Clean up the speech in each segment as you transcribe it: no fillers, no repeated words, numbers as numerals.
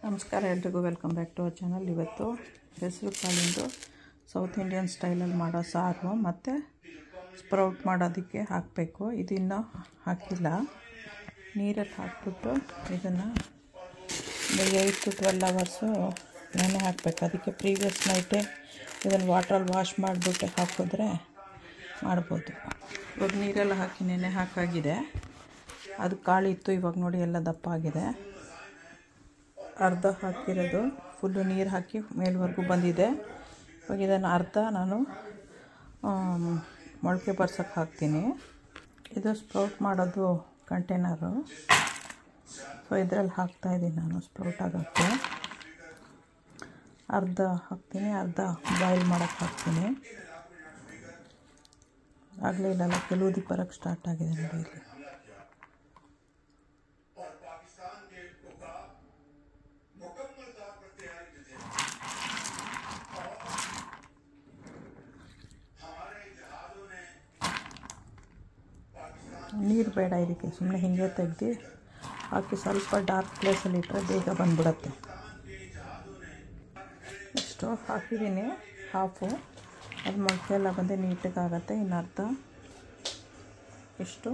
ನಮಸ್ಕಾರ ಎಲ್ರಿಗೂ welcome back to our channel. ಇವತ್ತು ಹೆಸರು ಕಾಳಿಂದು ಸೌತ್ ಇಂಡಿಯನ್ ಸ್ಟೈಲಲ್ಲಿ ಮಾಡೋ ಸಾರು ಮತ್ತು ಸ್ಪ್ರೌಟ್ ಮಾಡೋದಕ್ಕೆ ಹಾಕಬೇಕು. ಇದನ್ನು ಹಾಕಿಲ್ಲ, ನೀರಲ್ಲಿ ಹಾಕ್ಬಿಟ್ಟು ಇದನ್ನು 8 to 12 ಅವರ್ಸು ನೆನೆ ಹಾಕಬೇಕು. ಅದಕ್ಕೆ ಪ್ರೀವಿಯಸ್ ನೈಟೇ ಇದನ್ನು ವಾಟ್ರಲ್ಲಿ ವಾಶ್ ಮಾಡಿಬಿಟ್ಟು ಹಾಕಿದ್ರೆ ಮಾಡ್ಬೋದು. ಇವಾಗ ನೀರೆಲ್ಲ ಹಾಕಿ ನೆನೆ ಹಾಕಾಗಿದೆ. ಅದು ಕಾಳಿತ್ತು, ಇವಾಗ ನೋಡಿ ಎಲ್ಲ ದಪ್ಪ ಆಗಿದೆ. ಅರ್ಧ ಹಾಕಿರೋದು ಫುಲ್ಲು ನೀರು ಹಾಕಿ ಮೇಲ್ವರೆಗೂ ಬಂದಿದೆ. ಇವಾಗ ಇದನ್ನು ಅರ್ಧ ನಾನು ಮೊಳಕೆ ಬರ್ಸೋಕ್ಕೆ ಹಾಕ್ತೀನಿ. ಇದು ಸ್ಪ್ರೌಟ್ ಮಾಡೋದು ಕಂಟೈನರು. ಸೊ ಇದರಲ್ಲಿ ಹಾಕ್ತಾಯಿದ್ದೀನಿ ನಾನು ಸ್ಪ್ರೌಟ್ ಆಗೋಕ್ಕೆ. ಅರ್ಧ ಹಾಕ್ತೀನಿ, ಅರ್ಧ ಬಾಯ್ಲ್ ಮಾಡೋಕ್ಕೆ ಹಾಕ್ತೀನಿ. ಆಗಲೇ ಇಲ್ಲಲ್ಲ, ಕೆಲವು ಬರೋಕ್ಕೆ ಸ್ಟಾರ್ಟ್ ಆಗಿದೆ ನೋಡಿ ಇಲ್ಲಿ. ನೀರು ಬೇಡ ಇದಕ್ಕೆ, ಸುಮ್ಮನೆ ಹಿಂಗೆ ತೆಗೆದು ಹಾಕಿ ಸ್ವಲ್ಪ ಡಾರ್ಕ್ ಪ್ಲೇಸಲ್ಲಿ ಇಟ್ಟರೆ ಬೇಗ ಬಂದ್ಬಿಡತ್ತೆ. ಇಷ್ಟು ಹಾಕಿದ್ದೀನಿ, ಹಾಫು. ಅದು ಮೊಳಕೆ ಎಲ್ಲ ಬಂದು ನೀಟಾಗುತ್ತೆ. ಇನ್ನು ಅರ್ಧ ಇಷ್ಟು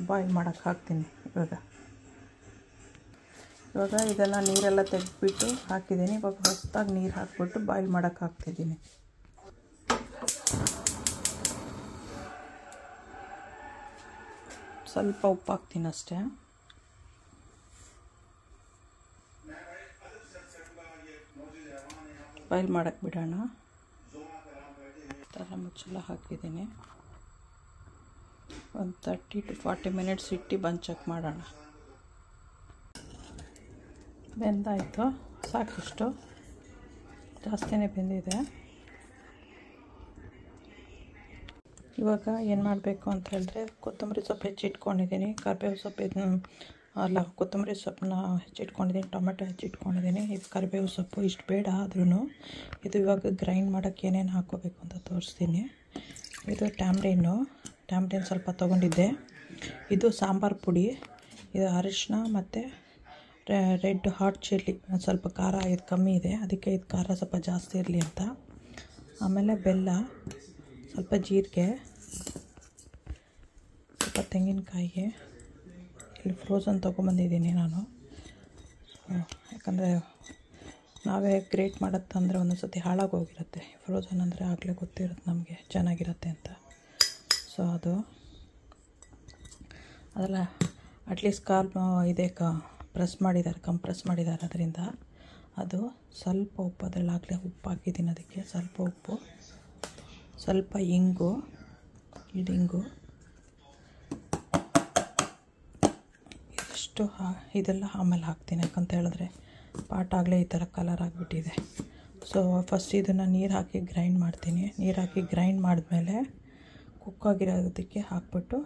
ಬಾಯ್ಲ್ ಮಾಡೋಕ್ಕೆ ಹಾಕ್ತೀನಿ. ಇವಾಗ ಇದನ್ನು ನೀರೆಲ್ಲ ತೆಗೆದುಬಿಟ್ಟು ಹಾಕಿದ್ದೀನಿ. ಇವಾಗ ಹೊಸದಾಗಿ ನೀರು ಹಾಕ್ಬಿಟ್ಟು ಬಾಯ್ಲ್ ಮಾಡೋಕ್ಕೆ ಹಾಕ್ತಿದ್ದೀನಿ. ಸ್ವಲ್ಪ ಉಪ್ಪು ಹಾಕ್ತೀನಿ ಅಷ್ಟೇ. ಬಾಯ್ಲ್ ಮಾಡೋಕ್ಕೆ ಬಿಡೋಣ. ಥರ ಮುಚ್ಚಳ ಹಾಕಿದ್ದೀನಿ. ಒಂದು 30 to 40 ಮಿನಿಟ್ಸ್ ಇಟ್ಟು ಬಂದು ಚೆಕ್ ಮಾಡೋಣ. ಬೆಂದಾಯಿತು, ಸಾಕಿಷ್ಟು, ಜಾಸ್ತಿನೇ ಬೆಂದಿದೆ. ಇವಾಗ ಏನು ಮಾಡಬೇಕು ಅಂತ ಹೇಳಿದ್ರೆ, ಕೊತ್ತಂಬರಿ ಸೊಪ್ಪು ಹೆಚ್ಚಿಟ್ಕೊಂಡಿದ್ದೀನಿ, ಕರಿಬೇವು ಸೊಪ್ಪು ಕೊತ್ತಂಬರಿ ಸೊಪ್ಪನ್ನ ಹೆಚ್ಚಿಟ್ಕೊಂಡಿದ್ದೀನಿ, ಟೊಮೆಟೊ ಹೆಚ್ಚಿಟ್ಕೊಂಡಿದ್ದೀನಿ. ಇದು ಕರಿಬೇವು ಸೊಪ್ಪು ಇಷ್ಟು ಬೇಡ ಆದ್ರೂ. ಇದು ಇವಾಗ ಗ್ರೈಂಡ್ ಮಾಡೋಕ್ಕೆ ಏನೇನು ಹಾಕ್ಕೋಬೇಕು ಅಂತ ತೋರಿಸ್ತೀನಿ. ಇದು ಟ್ಯಾಮ್ರಿನ್ ಸ್ವಲ್ಪ ತೊಗೊಂಡಿದ್ದೆ. ಇದು ಸಾಂಬಾರು ಪುಡಿ, ಇದು ಅರಿಶಿನ ಮತ್ತು ರೆಡ್ ಹಾಟ್ ಚಿಲ್ಲಿ. ಸ್ವಲ್ಪ ಖಾರ ಇದು ಕಮ್ಮಿ ಇದೆ, ಅದಕ್ಕೆ ಇದು ಖಾರ ಸ್ವಲ್ಪ ಜಾಸ್ತಿ ಇರಲಿ ಅಂತ. ಆಮೇಲೆ ಬೆಲ್ಲ, ಸ್ವಲ್ಪ ಜೀರಿಗೆ, ಸ್ವಲ್ಪ ತೆಂಗಿನಕಾಯಿ. ಇಲ್ಲಿ ಫ್ರೋಝನ್ ತೊಗೊಂಬಂದಿದ್ದೀನಿ ನಾನು. ಯಾಕಂದರೆ ನಾವೇ ಗ್ರೇಟ್ ಮಾಡೋದಂದರೆ ಒಂದೊಂದು ಸತಿ ಹಾಳಾಗೋಗಿರುತ್ತೆ. ಫ್ರೋಝನ್ ಅಂದರೆ ಆಗಲೇ ಗೊತ್ತಿರುತ್ತೆ ನಮಗೆ ಚೆನ್ನಾಗಿರುತ್ತೆ ಅಂತ. ಸೊ ಅದೆಲ್ಲ ಅಟ್ಲೀಸ್ಟ್ ಇದೆ ಕಂಪ್ರೆಸ್ ಮಾಡಿದ್ದಾರೆ ಅದರಿಂದ. ಅದು ಸ್ವಲ್ಪ ಉಪ್ಪು, ಅದರಲ್ಲಿ ಆಗಲೇ ಉಪ್ಪು ಹಾಕಿದ್ದೀನಿ. ಅದಕ್ಕೆ ಸ್ವಲ್ಪ ಉಪ್ಪು, ಸ್ವಲ್ಪ ಇಂಗು, ಇದಿಷ್ಟು ಇದೆಲ್ಲ ಆಮೇಲೆ ಹಾಕ್ತೀನಿ. ಯಾಕಂತ ಹೇಳಿದ್ರೆ ಪಾಟಾಗಲೇ ಈ ಥರ ಕಲರ್ ಆಗಿಬಿಟ್ಟಿದೆ. ಸೊ ಫಸ್ಟ್ ಇದನ್ನು ನೀರು ಹಾಕಿ ಗ್ರೈಂಡ್ ಮಾಡ್ತೀನಿ. ನೀರು ಹಾಕಿ ಗ್ರೈಂಡ್ ಮಾಡಿದ್ಮೇಲೆ ಕುಕ್ಕಾಗಿರೋದಕ್ಕೆ ಹಾಕ್ಬಿಟ್ಟು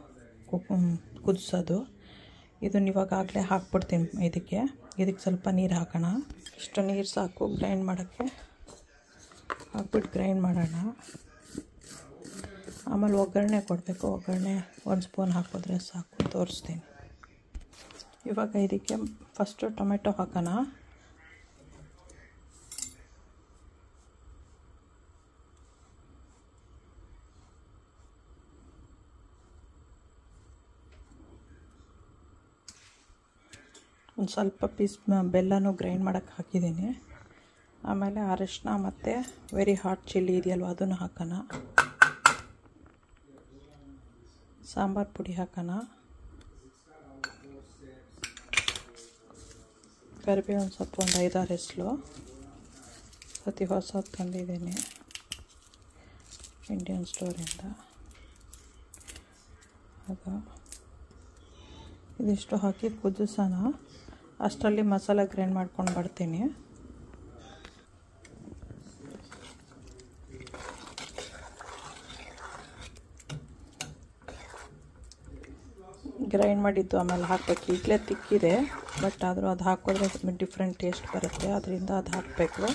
ಕುದಿಸೋದು. ಇದನ್ನು ಇವಾಗಲೇ ಹಾಕ್ಬಿಡ್ತೀನಿ. ಇದಕ್ಕೆ ಸ್ವಲ್ಪ ನೀರು ಹಾಕೋಣ. ಇಷ್ಟು ನೀರು ಸಾಕು ಗ್ರೈಂಡ್ ಮಾಡೋಕ್ಕೆ. ಹಾಕ್ಬಿಟ್ಟು ಗ್ರೈಂಡ್ ಮಾಡೋಣ. ಆಮೇಲೆ ಒಗ್ಗರಣೆ ಕೊಡಬೇಕು. ಒಗ್ಗರಣೆ 1 ಸ್ಪೂನ್ ಹಾಕಿದ್ರೆ ಸಾಕು, ತೋರಿಸ್ತೀನಿ. ಇವಾಗ ಇದಕ್ಕೆ ಫಸ್ಟು ಟೊಮೆಟೊ ಹಾಕೋಣ. ಒಂದು ಸ್ವಲ್ಪ ಪೀಸ್ ಬೆಲ್ಲನೂ ಗ್ರೈಂಡ್ ಮಾಡೋಕ್ಕೆ ಹಾಕಿದ್ದೀನಿ. ಆಮೇಲೆ ಅರಿಶಿನ ಮತ್ತು ವೆರಿ ಹಾಟ್ ಚಿಲ್ಲಿ ಇದೆಯಲ್ವ, ಅದನ್ನು ಹಾಕೋಣ. ಸಾಂಬಾರು ಪುಡಿ ಹಾಕೋಣ. ಕರಿಬೇವಿನ ಸೊಪ್ಪು ಒಂದು 5-6 ಎಸಳು. ಸತಿ ಹೊಸದು ತಂದಿದ್ದೀನಿ ಇಂಡಿಯನ್ ಸ್ಟೋರಿಂದ. ಇದಿಷ್ಟು ಹಾಕಿ ಕುದಿಸೋಣ. ಅಷ್ಟರಲ್ಲಿ ಮಸಾಲೆ ಗ್ರೈಂಡ್ ಮಾಡ್ಕೊಂಡು ಬರ್ತೀನಿ. ಗ್ರೈಂಡ್ ಮಾಡಿದ್ದು ಆಮೇಲೆ ಹಾಕಬೇಕು. ಈಗಲೇ ತಿಕ್ಕಿದೆ, ಬಟ್ ಆದರೂ ಅದು ಹಾಕಿದ್ರೆ ಡಿಫ್ರೆಂಟ್ ಟೇಸ್ಟ್ ಬರುತ್ತೆ, ಅದರಿಂದ ಅದು ಹಾಕಬೇಕು.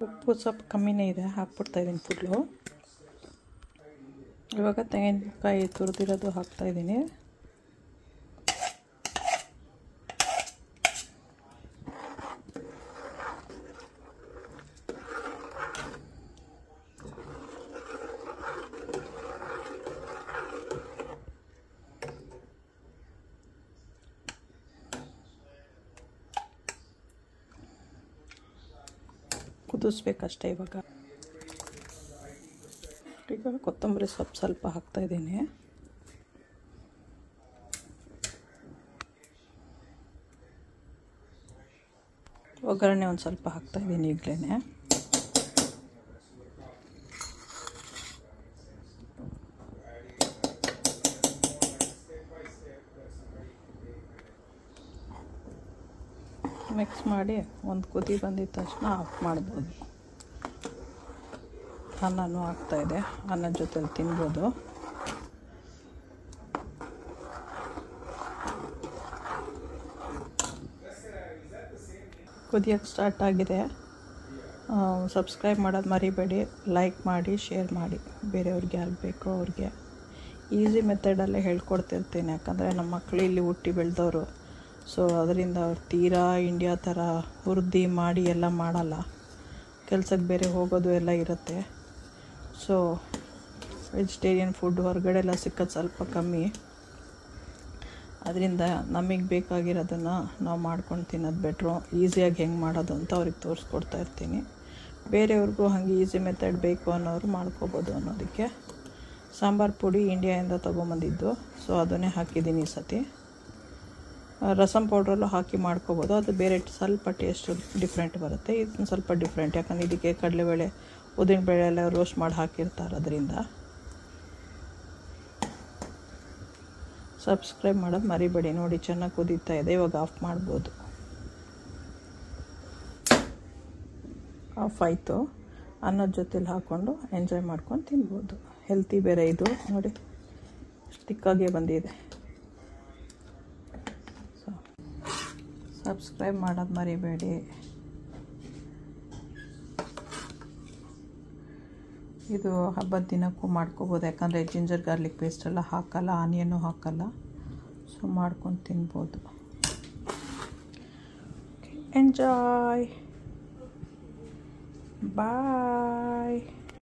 ಉಪ್ಪು ಸ್ವಲ್ಪ ಕಮ್ಮಿನೇ ಇದೆ, ಹಾಕ್ಬಿಡ್ತಾಯಿದ್ದೀನಿ ಫುಲ್ಲು. ಇವಾಗ ತೆಂಗಿನಕಾಯಿ ತುರಿದಿರೋದು ಹಾಕ್ತಾಯಿದ್ದೀನಿ. ಕುದಿಸ್ಬೇಕಷ್ಟೇ ಇವಾಗ. ಈಗ ಕೊತ್ತಂಬರಿ ಸೊಪ್ಪು ಸ್ವಲ್ಪ ಹಾಕ್ತಾಯಿದ್ದೀನಿ. ಒಗ್ಗರಣೆ ಒಂದು ಸ್ವಲ್ಪ ಹಾಕ್ತಾಯಿದ್ದೀನಿ ಈಗಲೇ. ಮಿಕ್ಸ್ ಮಾಡಿ ಒಂದು ಕುದಿ ಬಂದಿದ್ದ ತಕ್ಷಣ ಆಫ್ ಮಾಡ್ಬೋದು. ಅನ್ನನೂ ಆಗ್ತಾಯಿದೆ, ಅನ್ನದ ಜೊತೆಲಿ ತಿನ್ಬೋದು. ಕುದಿಯೋಕ್ಕೆ ಸ್ಟಾರ್ಟ್ ಆಗಿದೆ. ಸಬ್ಸ್ಕ್ರೈಬ್ ಮಾಡೋದು ಮರಿಬೇಡಿ, ಲೈಕ್ ಮಾಡಿ, ಶೇರ್ ಮಾಡಿ. ಬೇರೆಯವ್ರಿಗೆ ಯಾರು ಬೇಕೋ ಅವ್ರಿಗೆ ಈಸಿ ಮೆಥಡಲ್ಲೇ ಹೇಳ್ಕೊಡ್ತಿರ್ತೀನಿ. ಯಾಕಂದರೆ ನಮ್ಮ ಮಕ್ಕಳು ಇಲ್ಲಿ ಹುಟ್ಟಿ ಬೆಳೆದವರು. ಸೊ ಅದರಿಂದ ಅವ್ರು ತೀರಾ ಇಂಡಿಯಾ ಥರ ಹುರಿದು ಮಾಡಿ ಎಲ್ಲ ಮಾಡಲ್ಲ. ಕೆಲಸಕ್ಕೆ ಬೇರೆ ಹೋಗೋದು ಎಲ್ಲ ಇರುತ್ತೆ. ಸೊ ವೆಜಿಟೇರಿಯನ್ ಫುಡ್ ಹೊರಗಡೆ ಎಲ್ಲ ಸಿಕ್ಕೋದು ಸ್ವಲ್ಪ ಕಮ್ಮಿ. ಅದರಿಂದ ನಮಗೆ ಬೇಕಾಗಿರೋದನ್ನು ನಾವು ಮಾಡ್ಕೊಂಡು ತಿನ್ನೋದು ಬೆಟ್ರು. ಈಸಿಯಾಗಿ ಹೆಂಗೆ ಮಾಡೋದು ಅಂತ ಅವ್ರಿಗೆ ತೋರಿಸ್ಕೊಡ್ತಾ ಇರ್ತೀನಿ. ಬೇರೆಯವ್ರಿಗೂ ಹಾಗೆ ಈಸಿ ಮೆಥಡ್ ಬೇಕು ಅನ್ನೋರು ಮಾಡ್ಕೋಬೋದು ಅನ್ನೋದಕ್ಕೆ. ಸಾಂಬಾರು ಪುಡಿ ಇಂಡಿಯಾದಿಂದ ತೊಗೊಂಬಂದಿದ್ದು, ಸೊ ಅದನ್ನೇ ಹಾಕಿದ್ದೀನಿ ಈ ಸತಿ. ರಸಮ್ ಪೌಡ್ರಲ್ಲೂ ಹಾಕಿ ಮಾಡ್ಕೋಬೋದು, ಅದು ಬೇರೆ ಸ್ವಲ್ಪ ಟೇಸ್ಟ್ ಡಿಫ್ರೆಂಟ್ ಬರುತ್ತೆ. ಇದನ್ನು ಸ್ವಲ್ಪ ಡಿಫ್ರೆಂಟ್, ಯಾಕಂದರೆ ಇದಕ್ಕೆ ಕಡಲೆಬೇಳೆ ಉದ್ದಿನಬೇಳೆ ಎಲ್ಲ ರೋಸ್ಟ್ ಮಾಡಿ ಹಾಕಿರ್ತಾರೆ. ಅದರಿಂದ ಸಬ್ಸ್ಕ್ರೈಬ್ ಮಾಡೋದು ಮರಿಬೇಡಿ. ನೋಡಿ ಚೆನ್ನಾಗಿ ಕುದೀತಾ ಇದೆ, ಇವಾಗ ಆಫ್ ಮಾಡ್ಬೋದು. ಆಫ್ ಆಯಿತು. ಅನ್ನದ ಜೊತೆಲಿ ಹಾಕ್ಕೊಂಡು ಎಂಜಾಯ್ ಮಾಡ್ಕೊಂಡು ತಿನ್ಬೋದು. ಹೆಲ್ತಿ ಬೇರೆ ಇದು. ನೋಡಿ ಸ್ಟಿಕ್ಕಾಗೇ ಬಂದಿದೆ. ಸಬ್ಸ್ಕ್ರೈಬ್ ಮಾಡೋದು ಮರಿಬೇಡಿ. ಇದು ಹಬ್ಬದ ದಿನಕ್ಕೂ ಮಾಡ್ಕೋಬೋದು, ಯಾಕಂದರೆ ಜಿಂಜರ್ ಗಾರ್ಲಿಕ್ ಪೇಸ್ಟೆಲ್ಲ ಹಾಕಲ್ಲ, ಆನಿಯನ್ನು ಹಾಕಲ್ಲ. ಸೊ ಮಾಡ್ಕೊಂಡು ತಿನ್ಬೋದು. ಎಂಜಾಯ್. ಬಾಯ್.